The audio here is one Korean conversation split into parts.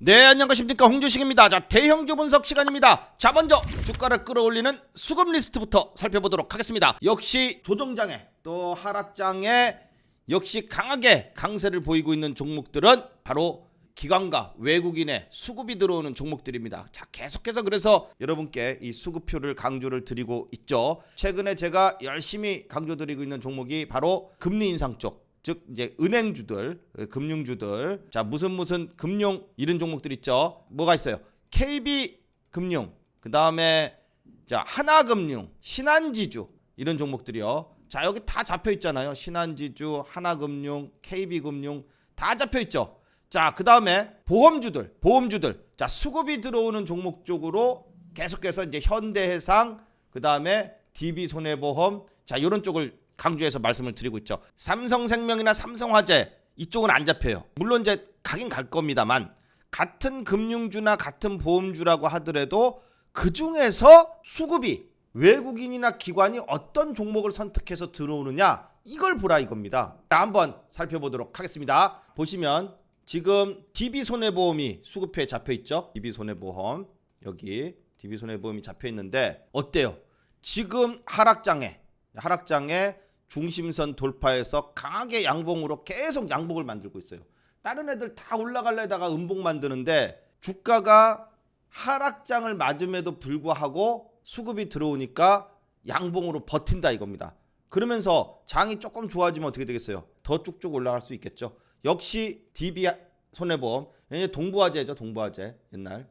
네, 안녕하십니까, 홍주식입니다. 자, 대형주 분석 시간입니다. 자, 먼저 주가를 끌어올리는 수급 리스트부터 살펴보도록 하겠습니다. 역시 조정장에 또 하락장에 역시 강하게 강세를 보이고 있는 종목들은 바로 기관과 외국인의 수급이 들어오는 종목들입니다. 자, 계속해서 그래서 여러분께 이 수급표를 강조를 드리고 있죠. 최근에 제가 열심히 강조드리고 있는 종목이 바로 금리 인상 쪽, 즉 이제 은행주들, 금융주들. 자, 무슨 금융 이런 종목들 있죠. 뭐가 있어요? KB금융, 그 다음에 자 하나금융, 신한지주 이런 종목들이요. 자, 여기 다 잡혀 있잖아요. 신한지주, 하나금융, KB금융 다 잡혀 있죠. 자, 그 다음에 보험주들. 자, 수급이 들어오는 종목 쪽으로 계속해서 이제 현대해상, 그 다음에 DB손해보험, 자, 이런 쪽을 강조해서 말씀을 드리고 있죠. 삼성생명이나 삼성화재 이쪽은 안 잡혀요. 물론 이제 가긴 갈 겁니다만, 같은 금융주나 같은 보험주라고 하더라도 그 중에서 수급이 외국인이나 기관이 어떤 종목을 선택해서 들어오느냐, 이걸 보라 이겁니다. 자, 한번 살펴보도록 하겠습니다. 보시면 지금 DB손해보험이 수급표에 잡혀 있죠. DB손해보험, 여기 DB손해보험이 잡혀 있는데 어때요? 지금 하락장에 중심선 돌파해서 강하게 양봉으로 계속 양봉을 만들고 있어요. 다른 애들 다 올라가려다가 음봉 만드는데 주가가 하락장을 맞음에도 불구하고 수급이 들어오니까 양봉으로 버틴다 이겁니다. 그러면서 장이 조금 좋아지면 어떻게 되겠어요? 더 쭉쭉 올라갈 수 있겠죠. 역시 DB손해보험, 동부화재죠. 동부화재 옛날.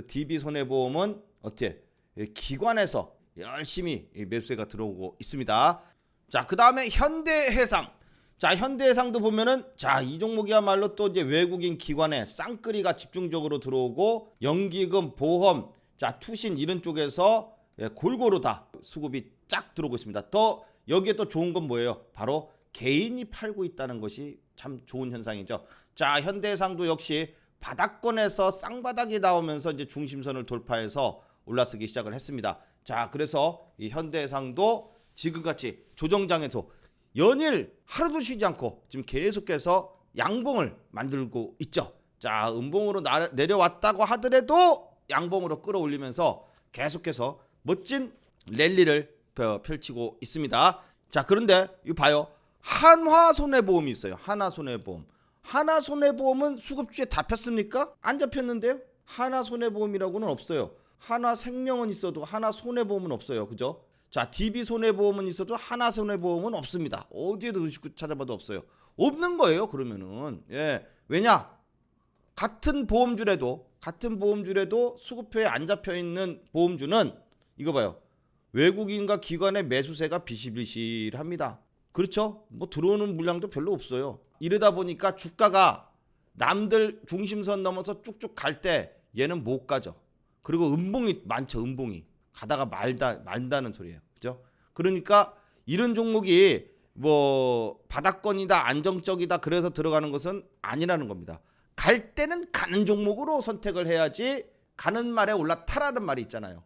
DB손해보험은 어떻게? 기관에서 열심히 매수세가 들어오고 있습니다. 자, 그 다음에 현대해상. 자, 현대해상도 보면은 자, 이 종목이야말로 또 이제 외국인 기관의 쌍끌이가 집중적으로 들어오고 연기금, 보험, 자, 투신 이런 쪽에서 골고루 다 수급이 쫙 들어오고 있습니다. 또 여기에 또 좋은 건 뭐예요? 바로 개인이 팔고 있다는 것이 참 좋은 현상이죠. 자, 현대해상도 역시 바닥권에서 쌍바닥이 나오면서 이제 중심선을 돌파해서 올라서기 시작을 했습니다. 자, 그래서 이 현대해상도 지금같이 조정장에서 연일 하루도 쉬지 않고 지금 계속해서 양봉을 만들고 있죠. 자, 음봉으로 내려왔다고 하더라도 양봉으로 끌어올리면서 계속해서 멋진 랠리를 펼치고 있습니다. 자, 그런데 이거 봐요. 한화손해보험이 있어요. 하나손해보험은 수급주에 다 폈습니까? 안 잡혔는데요. 하나손해보험이라고는 없어요. 하나생명은 있어도 하나손해보험은 없어요. 그죠? 자, DB손해보험은 있어도 하나손해보험은 없습니다. 어디에도 눈시고 찾아봐도 없어요. 없는 거예요. 그러면은 왜냐? 같은 보험주래도 수급표에 안 잡혀있는 보험주는 이거 봐요. 외국인과 기관의 매수세가 비실비실합니다. 그렇죠? 뭐 들어오는 물량도 별로 없어요. 이러다 보니까 주가가 남들 중심선 넘어서 쭉쭉 갈 때 얘는 못 가죠. 그리고 음봉이 많죠. 음봉이 가다가 말다는 소리예요. 그죠? 그러니까 이런 종목이 뭐 바닥권이다, 안정적이다 그래서 들어가는 것은 아니라는 겁니다. 갈 때는 가는 종목으로 선택을 해야지, 가는 말에 올라타라는 말이 있잖아요.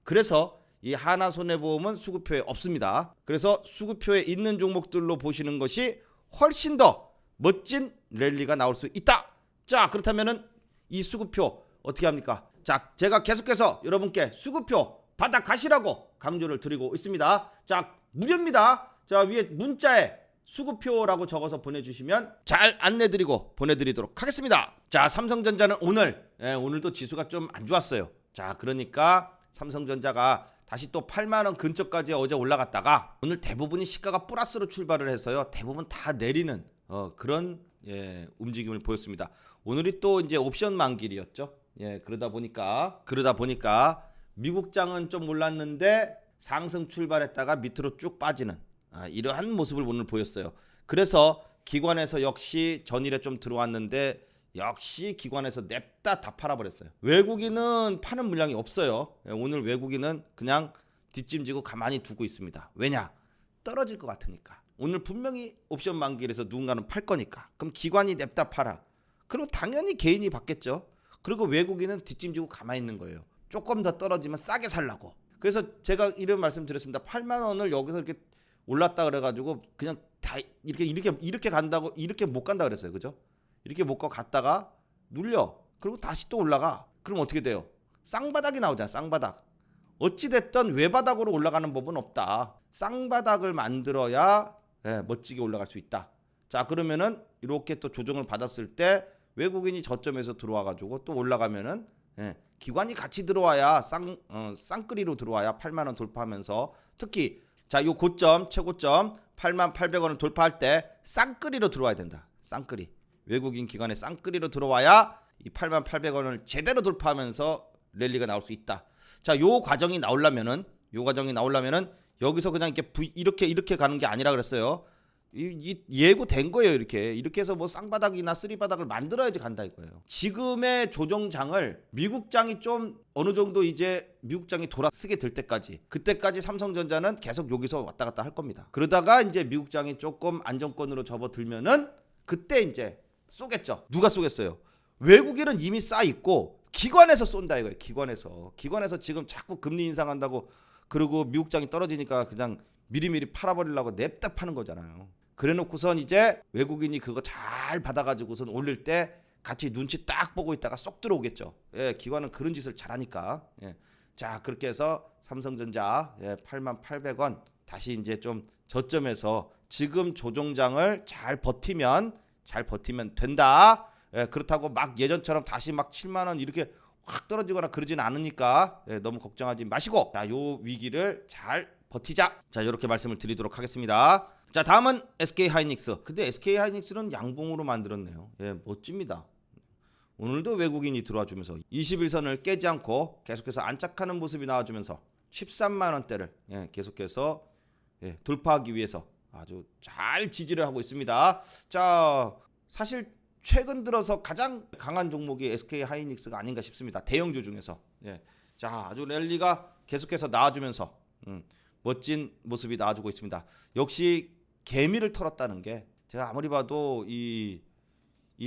그래서 이 하나손해보험은 수급표에 없습니다. 그래서 수급표에 있는 종목들로 보시는 것이 훨씬 더 멋진 랠리가 나올 수 있다. 자, 그렇다면은 이 수급표 어떻게 합니까? 자, 제가 계속해서 여러분께 수급표 바닥 가시라고 강조를 드리고 있습니다. 자, 무료입니다. 자, 위에 문자에 수급표라고 적어서 보내주시면 잘 안내드리고 보내드리도록 하겠습니다. 자, 삼성전자는 오늘도 지수가 좀 안 좋았어요. 자, 그러니까 삼성전자가 다시 또 8만원 근처까지 어제 올라갔다가 오늘 대부분이 시가가 플러스로 출발을 해서요. 대부분 다 내리는 그런 움직임을 보였습니다. 오늘이 또 이제 옵션 만길이었죠. 그러다 보니까 미국장은 좀 올랐는데 상승 출발했다가 밑으로 쭉 빠지는 이러한 모습을 오늘 보였어요. 그래서 기관에서 역시 전일에 좀 들어왔는데 역시 기관에서 냅다 다 팔아버렸어요. 외국인은 파는 물량이 없어요. 오늘 외국인은 그냥 뒷짐지고 가만히 두고 있습니다. 왜냐? 떨어질 것 같으니까. 오늘 분명히 옵션 만기에서 누군가는 팔 거니까. 그럼 기관이 냅다 팔아. 그럼 당연히 개인이 받겠죠. 그리고 외국인은 뒷짐지고 가만히 있는 거예요. 조금 더 떨어지면 싸게 살라고. 그래서 제가 이런 말씀 드렸습니다. 8만 원을 여기서 이렇게 올랐다 그래가지고 그냥 다 이렇게 간다고, 이렇게 못 간다 그랬어요. 그죠? 이렇게 못 가 갔다가 눌려. 그리고 다시 또 올라가. 그럼 어떻게 돼요? 쌍바닥이 나오잖아. 쌍바닥. 어찌됐든 외바닥으로 올라가는 법은 없다. 쌍바닥을 만들어야 멋지게 올라갈 수 있다. 자, 그러면은 이렇게 또 조정을 받았을 때 외국인이 저점에서 들어와가지고 또 올라가면은 기관이 같이 들어와야 쌍끌이로 들어와야 8만 원 돌파하면서 특히 자, 요 고점 최고점 88,800원을 돌파할 때 쌍끌이로 들어와야 된다. 쌍끌이. 외국인 기관에 쌍끌이로 들어와야 이 88,800원을 제대로 돌파하면서 랠리가 나올 수 있다. 자, 요 과정이 나오려면은 여기서 그냥 이렇게 가는 게 아니라 그랬어요. 예고된 거예요. 이렇게 해서 뭐 쌍바닥이나 쓰리바닥을 만들어야지 간다 이거예요. 지금의 조정장을 미국장이 좀 어느 정도 이제 미국장이 돌아서게 될 때까지, 그때까지 삼성전자는 계속 여기서 왔다 갔다 할 겁니다. 그러다가 이제 미국장이 조금 안정권으로 접어들면은 그때 이제 쏘겠죠. 누가 쏘겠어요? 외국인은 이미 쌓여 있고 기관에서 쏜다 이거예요. 기관에서 지금 자꾸 금리 인상한다고 그리고 미국장이 떨어지니까 그냥 미리미리 팔아버리려고 냅다 파는 거잖아요. 그래놓고선 이제 외국인이 그거 잘 받아가지고선 올릴 때 같이 눈치 딱 보고 있다가 쏙 들어오겠죠. 기관은 그런 짓을 잘하니까. 자, 그렇게 해서 삼성전자 88,800원 다시 이제 좀 저점에서 지금 조정장을 잘 버티면 된다. 그렇다고 막 예전처럼 다시 막 7만 원 이렇게 확 떨어지거나 그러진 않으니까 너무 걱정하지 마시고, 자, 요 위기를 잘 버티자. 자, 이렇게 말씀을 드리도록 하겠습니다. 자, 다음은 SK하이닉스. 근데 SK하이닉스는 양봉으로 만들었네요. 멋집니다. 오늘도 외국인이 들어와주면서 21선을 깨지 않고 계속해서 안착하는 모습이 나와주면서 13만 원대를 계속해서 돌파하기 위해서 아주 잘 지지를 하고 있습니다. 자, 사실 최근 들어서 가장 강한 종목이 SK하이닉스가 아닌가 싶습니다. 대형주 중에서. 자, 아주 랠리가 계속해서 나와주면서 멋진 모습이 나와주고 있습니다. 역시 개미를 털었다는 게 제가 아무리 봐도 이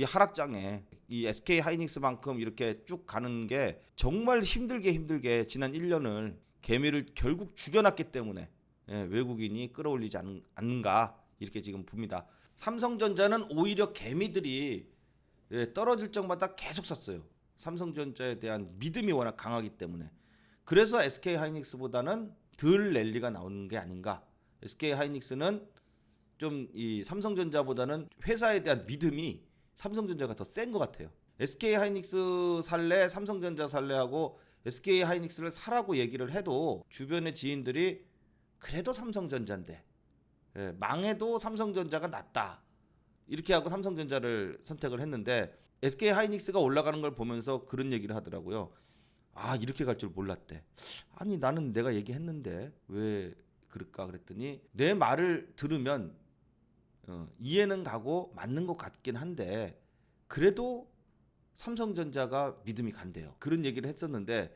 하락장에 이 SK하이닉스만큼 이렇게 쭉 가는 게 정말 힘들게 지난 1년을 개미를 결국 죽여놨기 때문에 외국인이 끌어올리지 않는가 이렇게 지금 봅니다. 삼성전자는 오히려 개미들이 떨어질 적마다 계속 샀어요. 삼성전자에 대한 믿음이 워낙 강하기 때문에. 그래서 SK하이닉스보다는 덜 랠리가 나오는 게 아닌가. SK하이닉스는 좀 이 삼성전자보다는 회사에 대한 믿음이 삼성전자가 더 센 것 같아요. SK하이닉스 살래, 삼성전자 살래 하고 SK하이닉스를 사라고 얘기를 해도 주변의 지인들이 그래도 삼성전자인데 망해도 삼성전자가 낫다. 이렇게 하고 삼성전자를 선택을 했는데 SK하이닉스가 올라가는 걸 보면서 그런 얘기를 하더라고요. 아, 이렇게 갈 줄 몰랐대. 아니, 나는 내가 얘기했는데 왜 그럴까 그랬더니 내 말을 들으면 이해는 가고 맞는 것 같긴 한데 그래도 삼성전자가 믿음이 간대요. 그런 얘기를 했었는데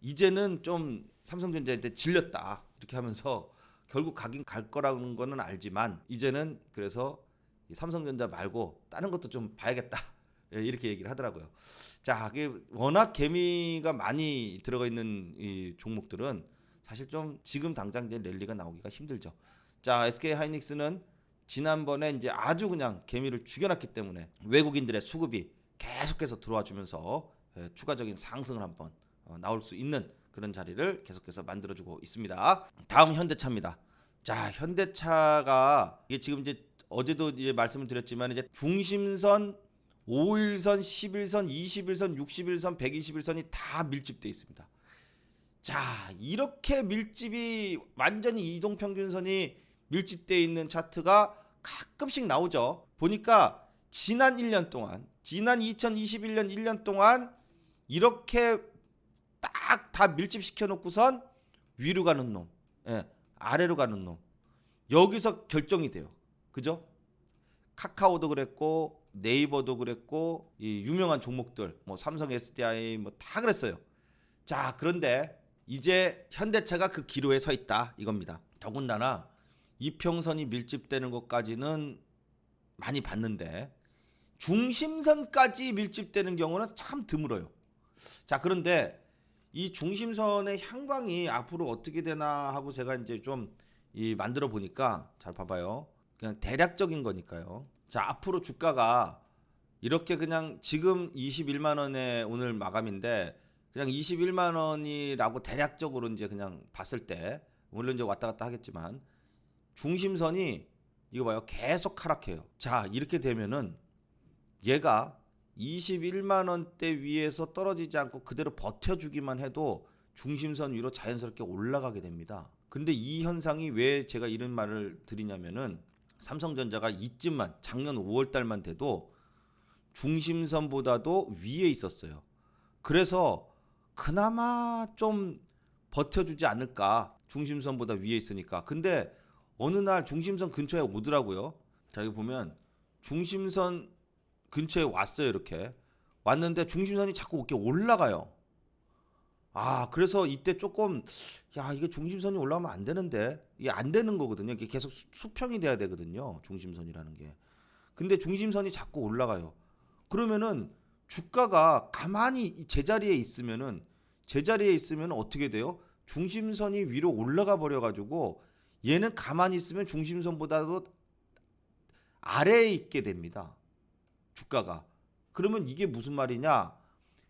이제는 좀 삼성전자한테 질렸다 이렇게 하면서 결국 가긴 갈 거라는 거는 알지만 이제는 그래서 삼성전자 말고 다른 것도 좀 봐야겠다 이렇게 얘기를 하더라고요. 자, 워낙 개미가 많이 들어가 있는 이 종목들은 사실 좀 지금 당장 이제 랠리가 나오기가 힘들죠. 자, SK하이닉스는 지난번에 이제 아주 그냥 개미를 죽여놨기 때문에 외국인들의 수급이 계속해서 들어와 주면서 추가적인 상승을 한번 나올 수 있는 그런 자리를 계속해서 만들어주고 있습니다. 다음 현대차입니다. 자, 현대차가 이게 지금 이제 어제도 이제 말씀을 드렸지만 이제 중심선 5일선, 11선, 21선, 61선, 121선이 다 밀집되어 있습니다. 자, 이렇게 밀집이 완전히 이동평균선이 밀집되어 있는 차트가 가끔씩 나오죠. 보니까 지난 1년 동안, 지난 2021년 1년 동안 이렇게 딱 다 밀집시켜 놓고선 위로 가는 놈, 아래로 가는 놈, 여기서 결정이 돼요. 그죠? 카카오도 그랬고 네이버도 그랬고 이 유명한 종목들 뭐 삼성 SDI 뭐 다 그랬어요. 자, 그런데 이제 현대차가 그 기로에 서 있다 이겁니다. 더군다나 이평선이 밀집되는 것까지는 많이 봤는데 중심선까지 밀집되는 경우는 참 드물어요. 자, 그런데 이 중심선의 향방이 앞으로 어떻게 되나 하고 제가 이제 좀 만들어 보니까 잘 봐봐요. 그냥 대략적인 거니까요. 자, 앞으로 주가가 이렇게 그냥 지금 21만 원에 오늘 마감인데 그냥 21만 원이라고 대략적으로 이제 그냥 봤을 때 물론 이제 왔다 갔다 하겠지만 중심선이 이거 봐요. 계속 하락해요. 자, 이렇게 되면은 얘가 21만 원대 위에서 떨어지지 않고 그대로 버텨주기만 해도 중심선 위로 자연스럽게 올라가게 됩니다. 근데 이 현상이 왜 제가 이런 말을 드리냐면은 삼성전자가 이쯤만 작년 5월 달만 돼도 중심선보다도 위에 있었어요. 그래서 그나마 좀 버텨주지 않을까. 중심선보다 위에 있으니까. 근데 어느 날 중심선 근처에 오더라고요. 자, 여기 보면 중심선 근처에 왔어요. 이렇게 왔는데 중심선이 자꾸 이렇게 올라가요. 아, 그래서 이때 조금 이게 중심선이 올라가면 안 되는데 이게 안 되는 거거든요. 이게 계속 수평이 돼야 되거든요. 중심선이라는 게. 근데 중심선이 자꾸 올라가요. 그러면은 주가가 가만히 제자리에 있으면은 어떻게 돼요? 중심선이 위로 올라가 버려 가지고 얘는 가만히 있으면 중심선보다도 아래에 있게 됩니다. 주가가. 그러면 이게 무슨 말이냐?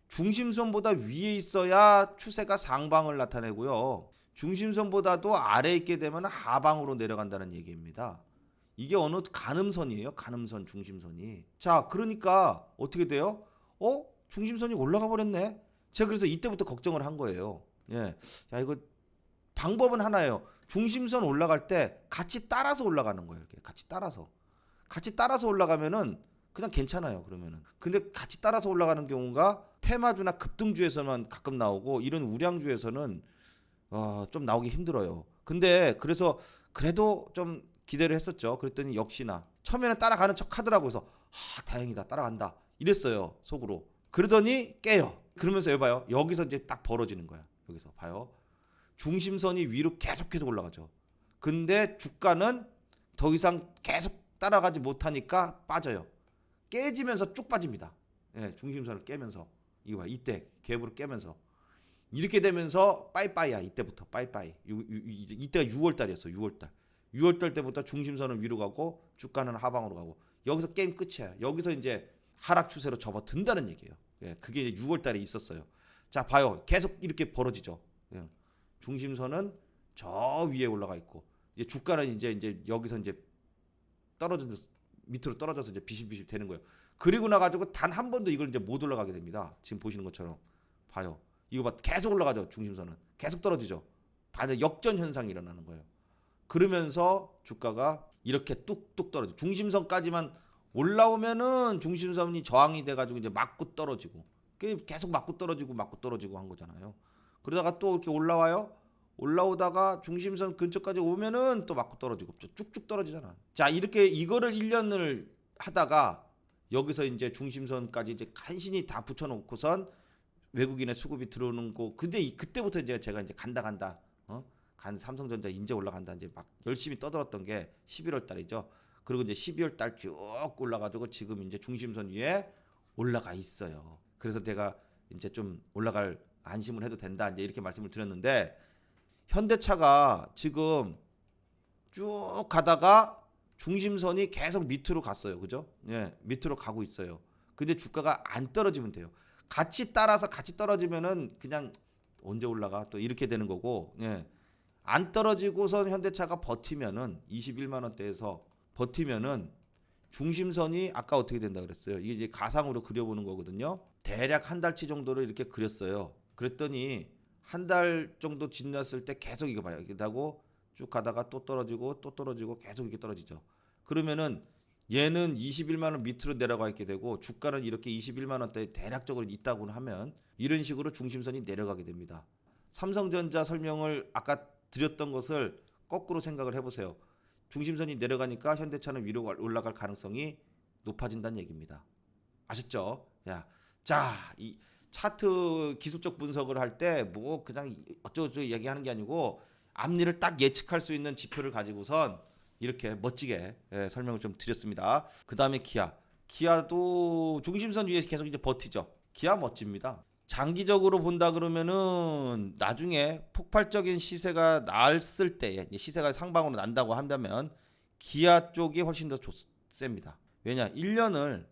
중심선보다 위에 있어야 추세가 상방을 나타내고요. 중심선보다도 아래에 있게 되면 하방으로 내려간다는 얘기입니다. 이게 어느 가늠선이에요. 가늠선, 중심선이. 자, 그러니까 어떻게 돼요? 중심선이 올라가 버렸네. 제가 그래서 이때부터 걱정을 한 거예요. 예. 야, 이거 방법은 하나예요. 중심선 올라갈 때 같이 따라서 올라가는 거예요. 이렇게 같이 따라서 올라가면은 그냥 괜찮아요. 그러면은. 근데 같이 따라서 올라가는 경우가 테마주나 급등주에서만 가끔 나오고 이런 우량주에서는 좀 나오기 힘들어요. 근데 그래서 그래도 좀 기대를 했었죠. 그랬더니 역시나 처음에는 따라가는 척 하더라고요. 그래서 다행이다, 따라간다 이랬어요, 속으로. 그러더니 깨요. 그러면서 여봐요, 여기서 이제 딱 벌어지는 거야. 여기서 봐요, 중심선이 위로 계속해서 올라가죠. 근데 주가는 더 이상 계속 따라가지 못하니까 빠져요. 깨지면서 쭉 빠집니다. 예, 중심선을 깨면서. 이거 봐, 이때 갭으로 깨면서 이렇게 되면서 빠이빠이야. 이때부터 빠이빠이. 이때가 6월달이었어. 6월달 때부터 중심선은 위로 가고 주가는 하방으로 가고 여기서 게임 끝이야. 여기서 이제 하락 추세로 접어든다는 얘기예요. 예, 그게 이제 6월달에 있었어요. 자, 봐요, 계속 이렇게 벌어지죠. 예, 중심선은 저 위에 올라가 있고 이제 주가는 이제 여기서 이제 밑으로 떨어져서 이제 비실비실 되는 거예요. 그리고 나가지고 단 한 번도 이걸 이제 못 올라가게 됩니다. 지금 보시는 것처럼 봐요. 이거 봐, 계속 올라가죠. 중심선은 계속 떨어지죠. 반대 역전 현상이 일어나는 거예요. 그러면서 주가가 이렇게 뚝뚝 떨어져. 중심선까지만 올라오면은 중심선이 저항이 돼가지고 이제 맞고 떨어지고 계속 맞고 떨어지고 한 거잖아요. 그러다가 또 이렇게 올라와요. 올라오다가 중심선 근처까지 오면은 또 맞고 떨어지고 쭉쭉 떨어지잖아. 자, 이렇게 이거를 1년을 하다가 여기서 이제 중심선까지 이제 간신히 다 붙여놓고선 외국인의 수급이 들어오는 거. 근데 그때부터 이제 제가 이제 간다. 삼성전자 이제 올라간다. 이제 막 열심히 떠들었던 게 11월 달이죠. 그리고 이제 12월 달 쭉 올라가지고 지금 이제 중심선 위에 올라가 있어요. 그래서 제가 이제 좀 올라갈 안심을 해도 된다. 이제 이렇게 말씀을 드렸는데 현대차가 지금 쭉 가다가 중심선이 계속 밑으로 갔어요. 그죠? 예, 밑으로 가고 있어요. 근데 주가가 안 떨어지면 돼요. 같이 떨어지면은 그냥 언제 올라가 또 이렇게 되는 거고, 예. 안 떨어지고선 현대차가 버티면은 21만 원대에서 버티면은 중심선이 아까 어떻게 된다 그랬어요. 이게 이제 가상으로 그려보는 거거든요. 대략 한 달치 정도를 이렇게 그렸어요. 그랬더니 한 달 정도 지났을 때 계속 이거 봐요. 이렇게 하고 쭉 가다가 또 떨어지고 계속 이렇게 떨어지죠. 그러면은 얘는 21만 원 밑으로 내려가 있게 되고 주가는 이렇게 21만 원대에 대략적으로 있다고 하면 이런 식으로 중심선이 내려가게 됩니다. 삼성전자 설명을 아까 드렸던 것을 거꾸로 생각을 해보세요. 중심선이 내려가니까 현대차는 위로 올라갈 가능성이 높아진다는 얘기입니다. 아셨죠? 자, 이 차트 기술적 분석을 할 때 뭐 그냥 어쩌고저쩌고 얘기하는 게 아니고 앞니를 딱 예측할 수 있는 지표를 가지고선 이렇게 멋지게 설명을 좀 드렸습니다. 그 다음에 기아도 중심선 위에 계속 이제 버티죠. 기아 멋집니다. 장기적으로 본다 그러면은 나중에 폭발적인 시세가 났을 때, 시세가 상방으로 난다고 한다면 기아 쪽이 훨씬 더 셉니다. 왜냐? 1년을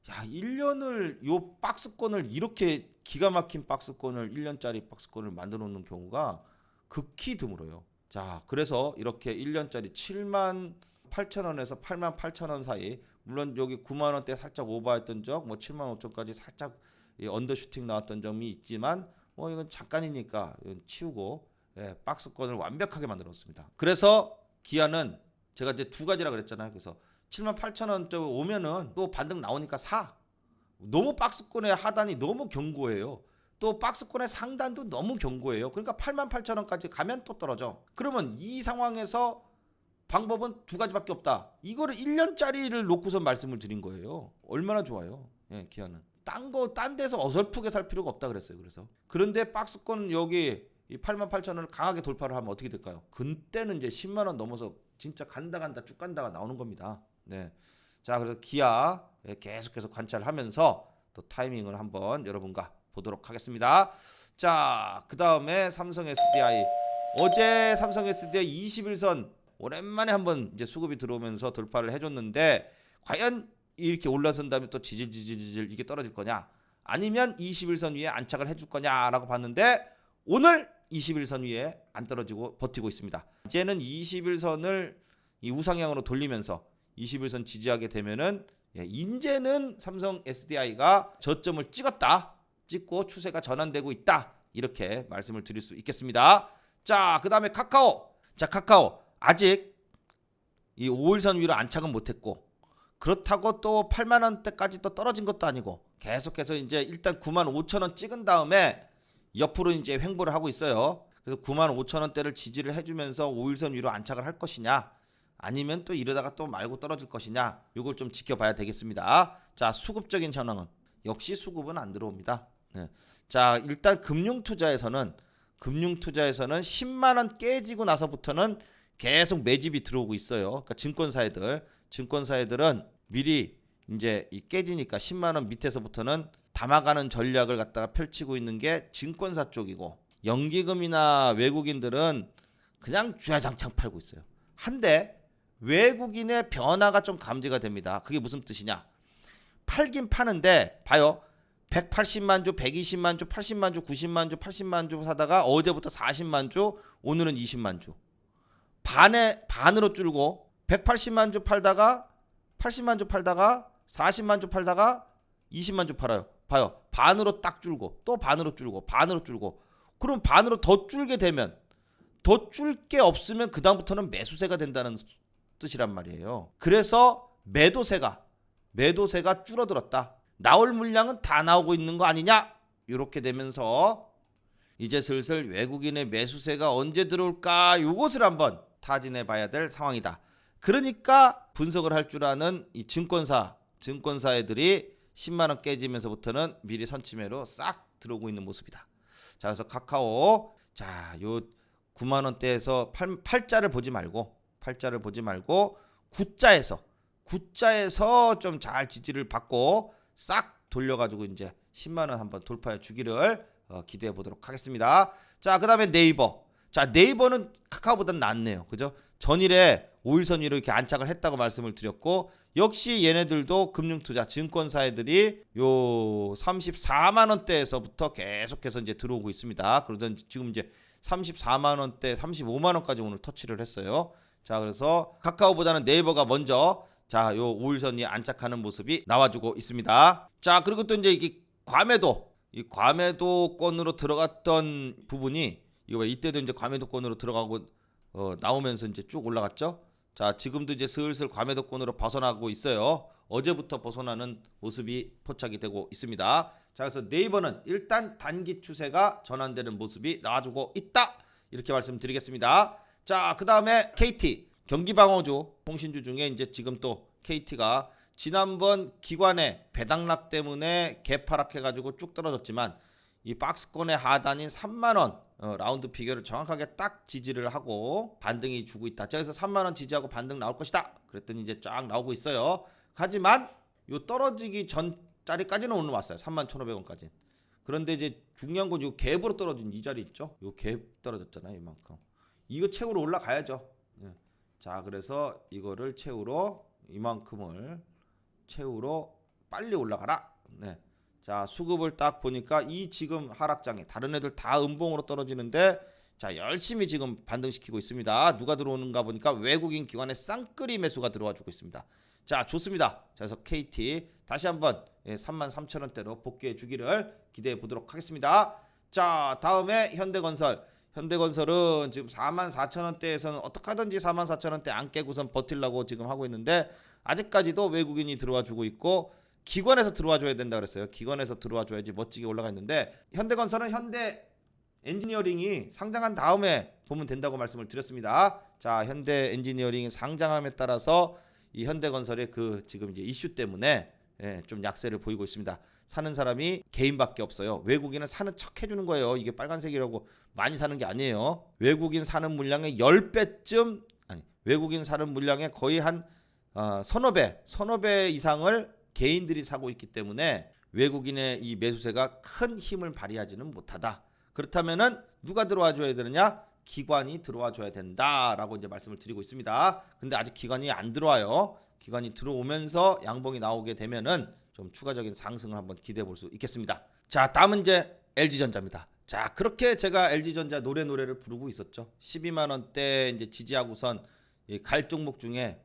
야, 1년을 요 박스권을 이렇게 기가 막힌 박스권을 1년짜리 박스권을 만들어 놓는 경우가 극히 드물어요. 자, 그래서 이렇게 1년짜리 78,000원에서 88,000원 사이, 물론 여기 9만 원대 살짝 오버했던 적, 뭐 7만 5천까지 살짝 언더슈팅 나왔던 점이 있지만 뭐 이건 잠깐이니까 이건 치우고 박스권을 완벽하게 만들었습니다. 그래서 기아는 제가 이제 두 가지라 그랬잖아요. 그래서 78,000원대 오면은 또 반등 나오니까 사. 너무 박스권의 하단이 너무 견고해요. 또 박스권의 상단도 너무 견고해요. 그러니까 88,000원까지 가면 또 떨어져. 그러면 이 상황에서 방법은 두 가지밖에 없다. 이거를 1년짜리를 놓고서 말씀을 드린 거예요. 얼마나 좋아요. 예, 기아는. 딴 데서 어설프게 살 필요가 없다 그랬어요. 그런데 박스권 여기 이 88,000원을 강하게 돌파를 하면 어떻게 될까요? 그때는 이제 10만 원 넘어서 진짜 간다 쭉 간다가 나오는 겁니다. 네. 자, 그래서 기아 계속해서 관찰하면서 또 타이밍을 한번 여러분과 보도록 하겠습니다. 자, 그 다음에 삼성 SDI. 어제 삼성 SDI 21선 오랜만에 한번 이제 수급이 들어오면서 돌파를 해줬는데, 과연 이렇게 올라선 다음에 또 지질 이게 떨어질 거냐, 아니면 21선 위에 안착을 해줄 거냐라고 봤는데, 오늘 21선 위에 안 떨어지고 버티고 있습니다. 이제는 21선을 이 우상향으로 돌리면서 21선 지지하게 되면은 이제는 삼성 SDI가 저점을 찍고 추세가 전환되고 있다, 이렇게 말씀을 드릴 수 있겠습니다. 자, 그 다음에 카카오. 자, 카카오 아직 이 5일선 위로 안착은 못했고, 그렇다고 또 8만 원대까지 또 떨어진 것도 아니고, 계속해서 이제 일단 9만 5천 원 찍은 다음에 옆으로 이제 횡보를 하고 있어요. 그래서 9만 5천 원대를 지지를 해주면서 5일선 위로 안착을 할 것이냐, 아니면 또 이러다가 또 말고 떨어질 것이냐, 이걸 좀 지켜봐야 되겠습니다. 자, 수급적인 현황은 역시 수급은 안 들어옵니다. 네. 자, 일단 금융투자에서는 10만 원 깨지고 나서부터는 계속 매집이 들어오고 있어요. 그러니까 증권사애들은 미리 이제 이 깨지니까 10만 원 밑에서부터는 담아가는 전략을 갖다가 펼치고 있는 게 증권사 쪽이고, 연기금이나 외국인들은 그냥 주야장창 팔고 있어요. 한데 외국인의 변화가 좀 감지가 됩니다. 그게 무슨 뜻이냐? 팔긴 파는데 봐요. 180만 주, 120만 주, 80만 주, 90만 주, 80만 주 사다가 어제부터 40만 주, 오늘은 20만 주. 반으로 줄고 180만 주 팔다가 80만 주 팔다가 40만 주 팔다가 20만 주 팔아요. 봐요. 반으로 딱 줄고 또 반으로 줄고 반으로 줄고. 그럼 반으로 더 줄게 되면, 더 줄 게 없으면 그 다음부터는 매수세가 된다는 뜻이란 말이에요. 그래서 매도세가 줄어들었다. 나올 물량은 다 나오고 있는 거 아니냐? 이렇게 되면서 이제 슬슬 외국인의 매수세가 언제 들어올까, 요것을 한번 타진해 봐야 될 상황이다. 그러니까 분석을 할 줄 아는 이 증권사애들이 10만 원 깨지면서부터는 미리 선침해로 싹 들어오고 있는 모습이다. 자, 그래서 카카오, 자, 요 9만 원대에서 팔자를 보지 말고 구자에서 좀 잘 지지를 받고 싹 돌려가지고 이제 10만 원 한번 돌파해 주기를 기대해 보도록 하겠습니다. 자, 그 다음에 네이버. 자, 네이버는 카카오보다는 낫네요. 그죠? 전일에 5일선 위로 이렇게 안착을 했다고 말씀을 드렸고, 역시 얘네들도 금융투자 증권사애들이 요 34만 원대에서부터 계속해서 이제 들어오고 있습니다. 그러던 지금 이제 34만 원대, 35만 원까지 오늘 터치를 했어요. 자, 그래서 카카오보다는 네이버가 먼저 자, 요 5일선이 안착하는 모습이 나와주고 있습니다. 자, 그리고 또 이제 이게 과매도권으로 들어갔던 부분이 이때도 이제 과매도권으로 들어가고 나오면서 이제 쭉 올라갔죠. 자, 지금도 이제 슬슬 과매도권으로 벗어나고 있어요. 어제부터 벗어나는 모습이 포착이 되고 있습니다. 자, 그래서 네이버는 일단 단기 추세가 전환되는 모습이 나와주고 있다, 이렇게 말씀드리겠습니다. 자, 그 다음에 KT, 경기방어주 통신주 중에 이제 지금 또 KT가 지난번 기관의 배당락 때문에 개파락해가지고 쭉 떨어졌지만, 이 박스권의 하단인 3만원 라운드 피겨를 정확하게 딱 지지를 하고 반등이 주고 있다. 자, 그래서 3만원 지지하고 반등 나올 것이다, 그랬더니 이제 쫙 나오고 있어요. 하지만 요 떨어지기 전 자리까지는 오늘 왔어요. 31,500원까지. 그런데 이제 중요한 건 요 갭으로 떨어진 이 자리 있죠. 요 갭 떨어졌잖아요, 이만큼. 이거 채우러 올라가야죠. 자, 그래서 이거를 채우러, 이만큼을 채우러 빨리 올라가라. 네. 자, 수급을 딱 보니까 이 지금 하락장에 다른 애들 다 음봉으로 떨어지는데 자, 열심히 지금 반등시키고 있습니다. 누가 들어오는가 보니까 외국인 기관의 쌍끌이 매수가 들어와 주고 있습니다. 자, 좋습니다. 자, 그래서 KT 다시 한번 33,000원대로 복귀해 주기를 기대해 보도록 하겠습니다. 자, 다음에 현대건설. 현대건설은 지금 44,000원대에서는 어떻게 하든지 44,000원대 안 깨고선 버틸라고 지금 하고 있는데 아직까지도 외국인이 들어와 주고 있고 기관에서 들어와 줘야 된다 그랬어요. 기관에서 들어와 줘야지 멋지게 올라가 있는데 현대건설은 현대 엔지니어링이 상장한 다음에 보면 된다고 말씀을 드렸습니다. 자, 현대 엔지니어링이 상장함에 따라서 이 현대건설의 그 지금 이제 이슈 때문에 좀 약세를 보이고 있습니다. 사는 사람이 개인밖에 없어요. 외국인은 사는 척 해주는 거예요. 이게 빨간색이라고 많이 사는 게 아니에요. 외국인 사는 물량의 10배쯤 외국인 사는 물량의 거의 한 서너 배 이상을 개인들이 사고 있기 때문에 외국인의 이 매수세가 큰 힘을 발휘하지는 못하다. 그렇다면은 누가 들어와 줘야 되느냐? 기관이 들어와 줘야 된다라고 이제 말씀을 드리고 있습니다. 근데 아직 기관이 안 들어와요. 기관이 들어오면서 양봉이 나오게 되면은 좀 추가적인 상승을 한번 기대해 볼 수 있겠습니다. 자, 다음은 이제 LG전자입니다. 자, 그렇게 제가 LG전자 노래를 부르고 있었죠. 12만 원대 이제 지지하고선 갈 종목 중에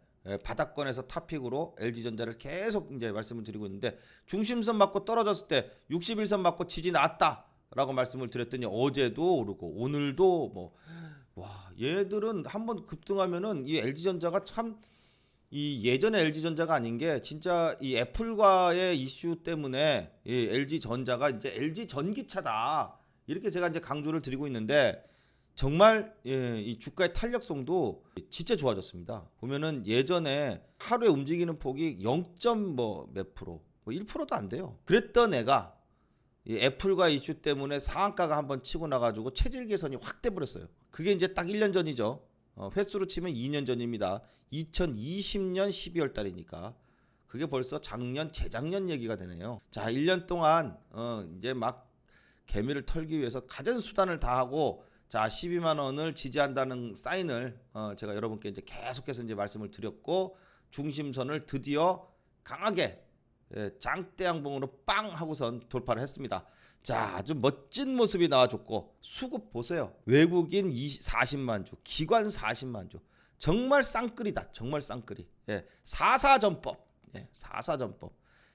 바닥권에서 탑픽으로 LG전자를 계속 이제 말씀을 드리고 있는데 중심선 맞고 떨어졌을 때 61선 맞고 지지 나왔다라고 말씀을 드렸더니 어제도 오르고 오늘도 얘들은 한번 급등하면은 이 LG전자가 참 이 예전의 LG전자가 아닌 게 진짜 이 애플과의 이슈 때문에 이 LG전자가 이제 LG 전기차다 이렇게 제가 이제 강조를 드리고 있는데 정말 이 주가의 탄력성도 진짜 좋아졌습니다. 보면은 예전에 하루에 움직이는 폭이 0. 몇 프로, 1%도 안 돼요. 그랬던 애가 이 애플과 이슈 때문에 상한가가 한번 치고 나가지고 체질 개선이 확 돼버렸어요. 그게 이제 딱 1년 전이죠. 횟수로 치면 2년 전입니다. 2020년 12월 달이니까 그게 벌써 재작년 얘기가 되네요. 자, 1년 동안 이제 막 개미를 털기 위해서 가전 수단을 다 하고 자, 12만 원을 지지한다는 사인을 제가 여러분께 이제 계속해서 이제 말씀을 드렸고 중심선을 드디어 강하게 장대 양봉으로 빵 하고선 돌파를 했습니다. 자, 아주 멋진 모습이 나와줬고 수급 보세요. 외국인 40만 주, 기관 40만 주. 정말 쌍끌이다. 정말 쌍끌이. 사사전법. 사사전법.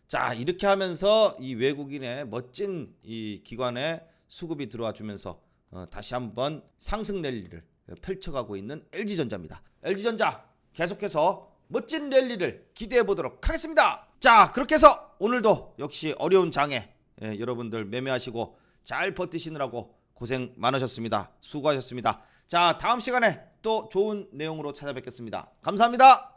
자, 이렇게 하면서 이 외국인의 멋진 이 기관의 수급이 들어와 주면서 다시 한번 상승 랠리를 펼쳐가고 있는 LG전자입니다. LG전자 계속해서 멋진 랠리를 기대해 보도록 하겠습니다. 자, 그렇게 해서 오늘도 역시 어려운 장에 여러분들 매매하시고 잘 버티시느라고 고생 많으셨습니다. 수고하셨습니다. 자, 다음 시간에 또 좋은 내용으로 찾아뵙겠습니다. 감사합니다.